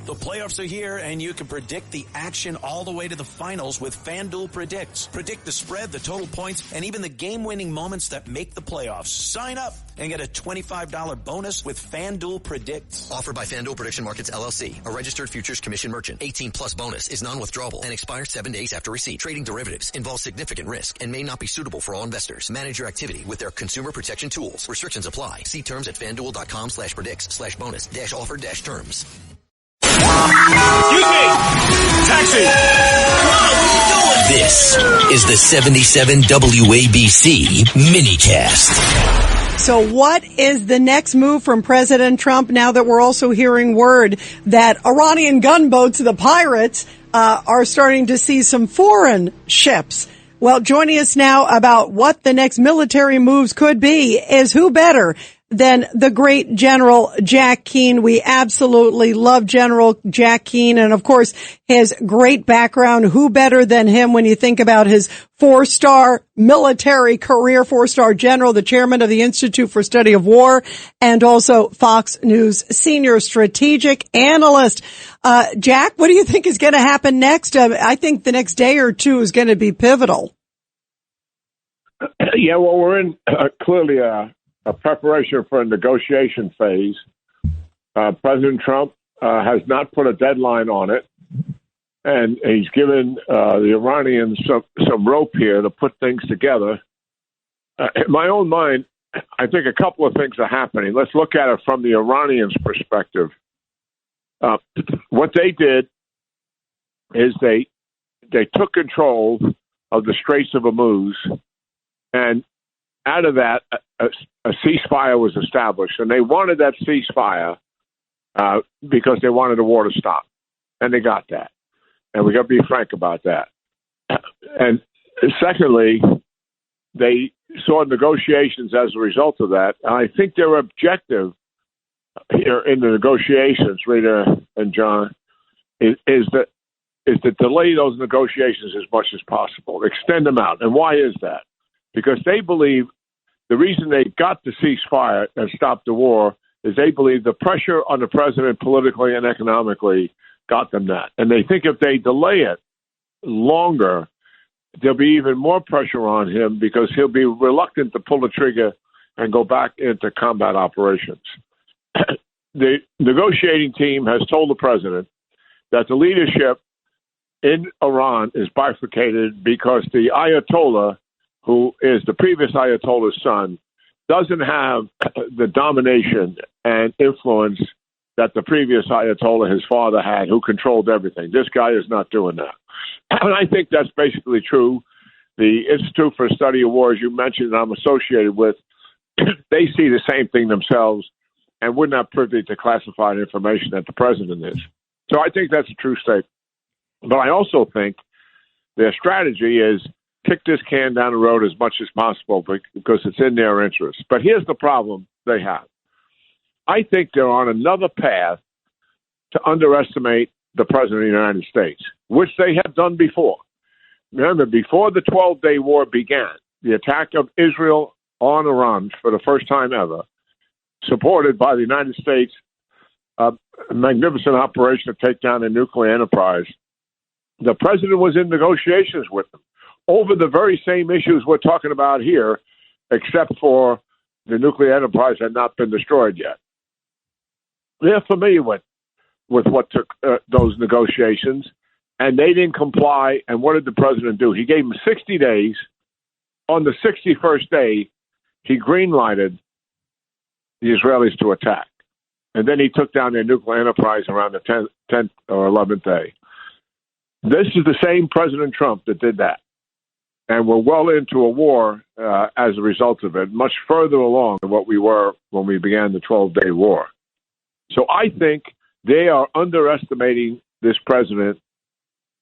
The playoffs are here, and you can predict the action all the way to the finals with FanDuel Predicts. Predict the spread, the total points, and even the game-winning moments that make the playoffs. Sign up and get a $25 bonus with FanDuel Predicts. Offered by FanDuel Prediction Markets, LLC, a registered futures commission merchant. 18 plus bonus is non-withdrawable and expires 7 days after receipt. Trading derivatives involves significant risk and may not be suitable for all investors. Manage your activity with their consumer protection tools. Restrictions apply. See terms at FanDuel.com/predicts/bonus-offer-terms. Excuse me! Taxi! This is the 77 WABC minicast. So what is the next move from President Trump now that we're also hearing word that Iranian gunboats, the pirates, are starting to see some foreign ships? Well, joining us now about what the next military moves could be is who better than the great General Jack Keane. We absolutely love General Jack Keane, and of course his great background. Who better than him when you think about his 4-star military career, 4-star general, the chairman of the Institute for Study of War, and also Fox News senior strategic analyst. Jack, what do you think is going to happen next? I think the next day or two is going to be pivotal. Yeah, well, we're in clearly a preparation for a negotiation phase. President Trump has not put a deadline on it, and he's given the Iranians some rope here to put things together. In my own mind, I think a couple of things are happening. Let's look at it from the Iranians' perspective. What they did is they took control of the Straits of Hormuz, and out of that, a ceasefire was established, and they wanted that ceasefire because they wanted the war to stop, and they got that. And we got to be frank about that. And secondly, they saw negotiations as a result of that. And I think their objective here in the negotiations, Rita and John, is to delay those negotiations as much as possible, extend them out. And why is that? Because they believe the reason they got the ceasefire and stopped the war is they believe the pressure on the president politically and economically got them that. And they think if they delay it longer, there'll be even more pressure on him because he'll be reluctant to pull the trigger and go back into combat operations. The negotiating team has told the president that the leadership in Iran is bifurcated because the Ayatollah, who is the previous Ayatollah's son, doesn't have the domination and influence that the previous Ayatollah, his father, had, who controlled everything. This guy is not doing that. And I think that's basically true. The Institute for Study of War, as you mentioned, I'm associated with, they see the same thing themselves and we're not privy to classified information that the president is. So I think that's a true statement. But I also think their strategy is kick this can down the road as much as possible because it's in their interest. But here's the problem they have. I think they're on another path to underestimate the president of the United States, which they have done before. Remember, before the 12-day war began, the attack of Israel on Iran for the first time ever, supported by the United States, a magnificent operation to take down a nuclear enterprise, the president was in negotiations with them over the very same issues we're talking about here, except for the nuclear enterprise had not been destroyed yet. They're familiar with what took those negotiations, and they didn't comply. And what did the president do? He gave them 60 days. On the 61st day, he green-lighted the Israelis to attack. And then he took down their nuclear enterprise around the 10th or 11th day. This is the same President Trump that did that. And we're well into a war as a result of it, much further along than what we were when we began the 12-day war. So I think they are underestimating this president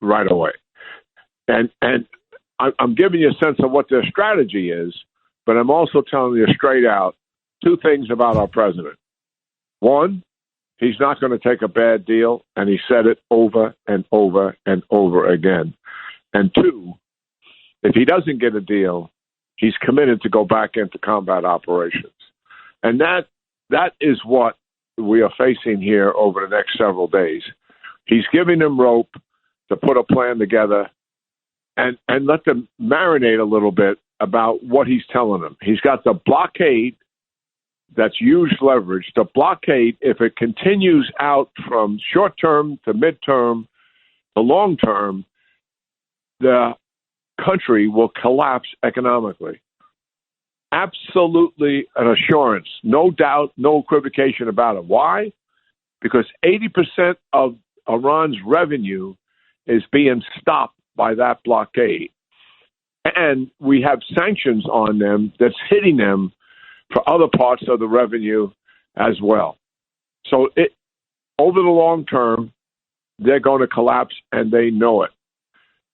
right away. And I'm giving you a sense of what their strategy is, but I'm also telling you straight out two things about our president. One, he's not going to take a bad deal, and he said it over and over and over again. And two, if he doesn't get a deal, he's committed to go back into combat operations. And that is what we are facing here over the next several days. He's giving them rope to put a plan together and let them marinate a little bit about what he's telling them. He's got the blockade that's huge leverage. The blockade, if it continues out from short term to midterm to long term, the country will collapse economically. Absolutely an assurance. No doubt, no equivocation about it. Why? Because 80% of Iran's revenue is being stopped by that blockade. And we have sanctions on them that's hitting them for other parts of the revenue as well. So over the long term, they're going to collapse, and they know it.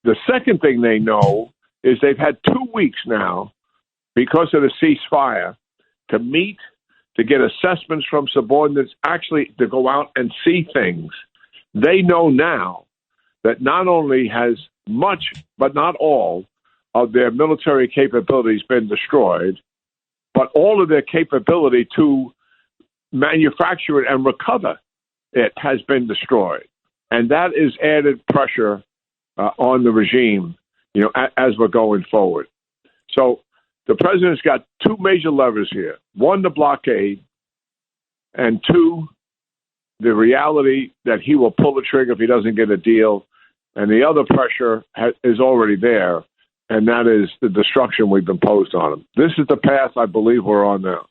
The second thing they know is they've had 2 weeks now, because of the ceasefire, to meet, to get assessments from subordinates, actually to go out and see things. They know now that not only has much, but not all, of their military capabilities been destroyed, but all of their capability to manufacture it and recover it has been destroyed. And that is added pressure on the regime, as we're going forward. So the president's got two major levers here. One, the blockade, and two, the reality that he will pull the trigger if he doesn't get a deal. And the other pressure is already there, and that is the destruction we've imposed on him. This is the path I believe we're on now.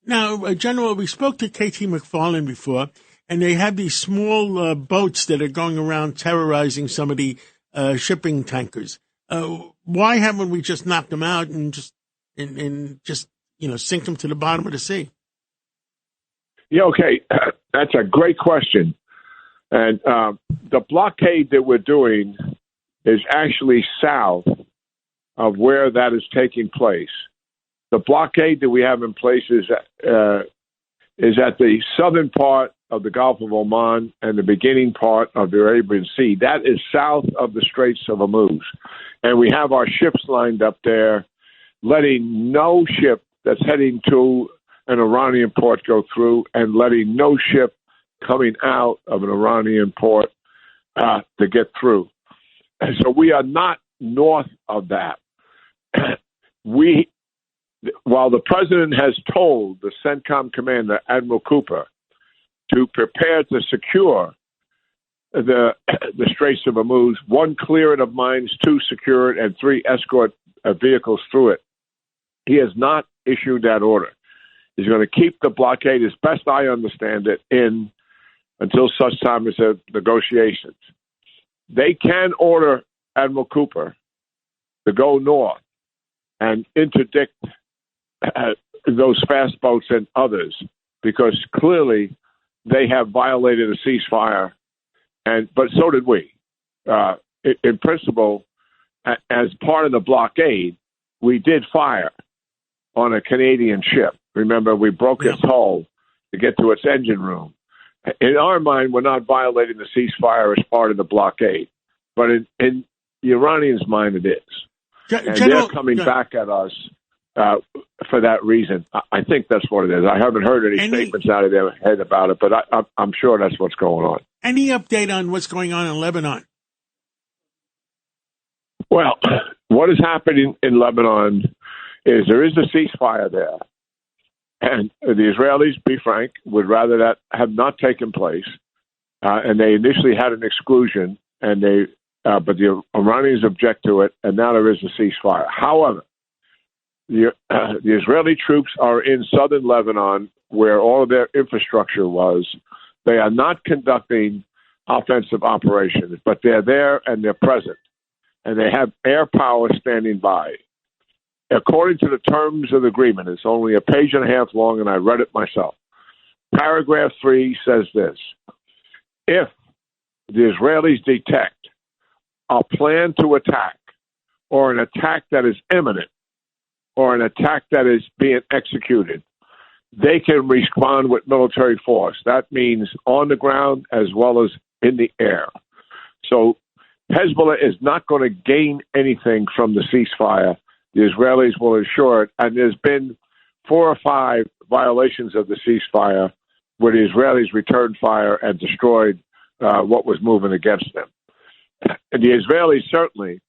Now, General, we spoke to K.T. McFarland before, and they have these small boats that are going around terrorizing some of the shipping tankers. Why haven't we just knocked them out and just sink them to the bottom of the sea? Yeah, okay. That's a great question. And the blockade that we're doing is actually south of where that is taking place. The blockade that we have in place is at the southern part of the Gulf of Oman and the beginning part of the Arabian Sea. That is south of the Straits of Hormuz. And we have our ships lined up there, letting no ship that's heading to an Iranian port go through, and letting no ship coming out of an Iranian port to get through. And so we are not north of that. While the president has told the CENTCOM commander, Admiral Cooper, to prepare to secure the Straits of Hormuz, 1, clear it of mines, 2, secure it, and 3, escort vehicles through it, he has not issued that order. He's going to keep the blockade, as best I understand it, in until such time as the negotiations. They can order Admiral Cooper to go north and interdict those fast boats and others, because clearly they have violated a ceasefire, but so did we. In principle, as part of the blockade, we did fire on a Canadian ship. Remember, we broke its hull to get to its engine room. In our mind, we're not violating the ceasefire as part of the blockade, but in the Iranians' mind, it is. And they're coming back at us for that reason. I think that's what it is. I haven't heard any statements out of their head about it, but I'm sure that's what's going on. Any update on what's going on in Lebanon? Well, what is happening in Lebanon is there is a ceasefire there. And the Israelis, be frank, would rather that have not taken place. And they initially had an exclusion, but the Iranians object to it, and now there is a ceasefire. However, the Israeli troops are in southern Lebanon, where all of their infrastructure was. They are not conducting offensive operations, but they're there and they're present. And they have air power standing by. According to the terms of the agreement, it's only a page and a half long, and I read it myself. Paragraph 3 says this: if the Israelis detect a plan to attack, or an attack that is imminent, or an attack that is being executed, they can respond with military force. That means on the ground as well as in the air. So Hezbollah is not going to gain anything from the ceasefire. The Israelis will ensure it. And there's been 4 or 5 violations of the ceasefire where the Israelis returned fire and destroyed what was moving against them. And the Israelis certainly,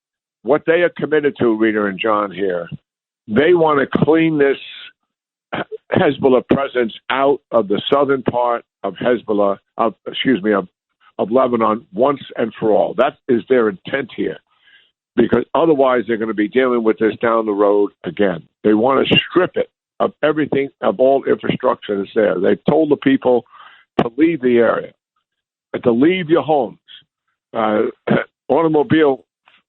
what they are committed to, Rita and John here, they want to clean this Hezbollah presence out of the southern part of of Lebanon once and for all. That is their intent here, because otherwise they're going to be dealing with this down the road again. They want to strip it of everything, of all infrastructure that's there. They've told the people to leave the area, to leave your homes. Automobile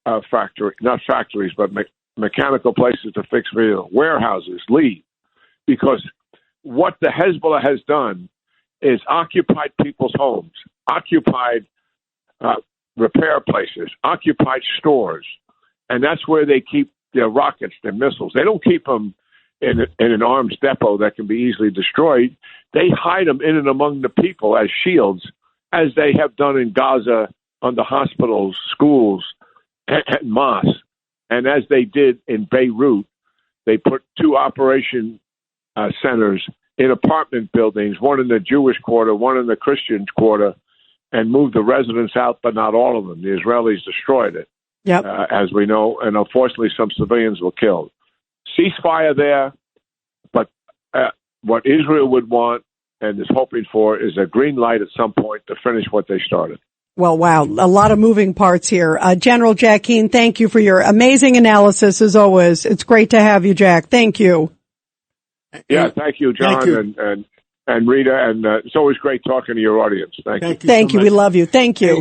not factories, but mechanical places to fix vehicles, warehouses, leave. Because what the Hezbollah has done is occupied people's homes, occupied repair places, occupied stores, and that's where they keep their rockets, their missiles. They don't keep them in an arms depot that can be easily destroyed. They hide them in and among the people as shields, as they have done in Gaza under hospitals, schools, and mosques. And as they did in Beirut, they put 2 operation centers in apartment buildings, one in the Jewish quarter, one in the Christian quarter, and moved the residents out, but not all of them. The Israelis destroyed it, as we know, and unfortunately some civilians were killed. Ceasefire there, but what Israel would want and is hoping for is a green light at some point to finish what they started. Well, wow, a lot of moving parts here. General Jack Keane, thank you for your amazing analysis as always. It's great to have you, Jack. Thank you. Yeah, thank you, John, Thank you. And Rita, and it's always great talking to your audience. Thank you. Thank you. We love you. Thank you.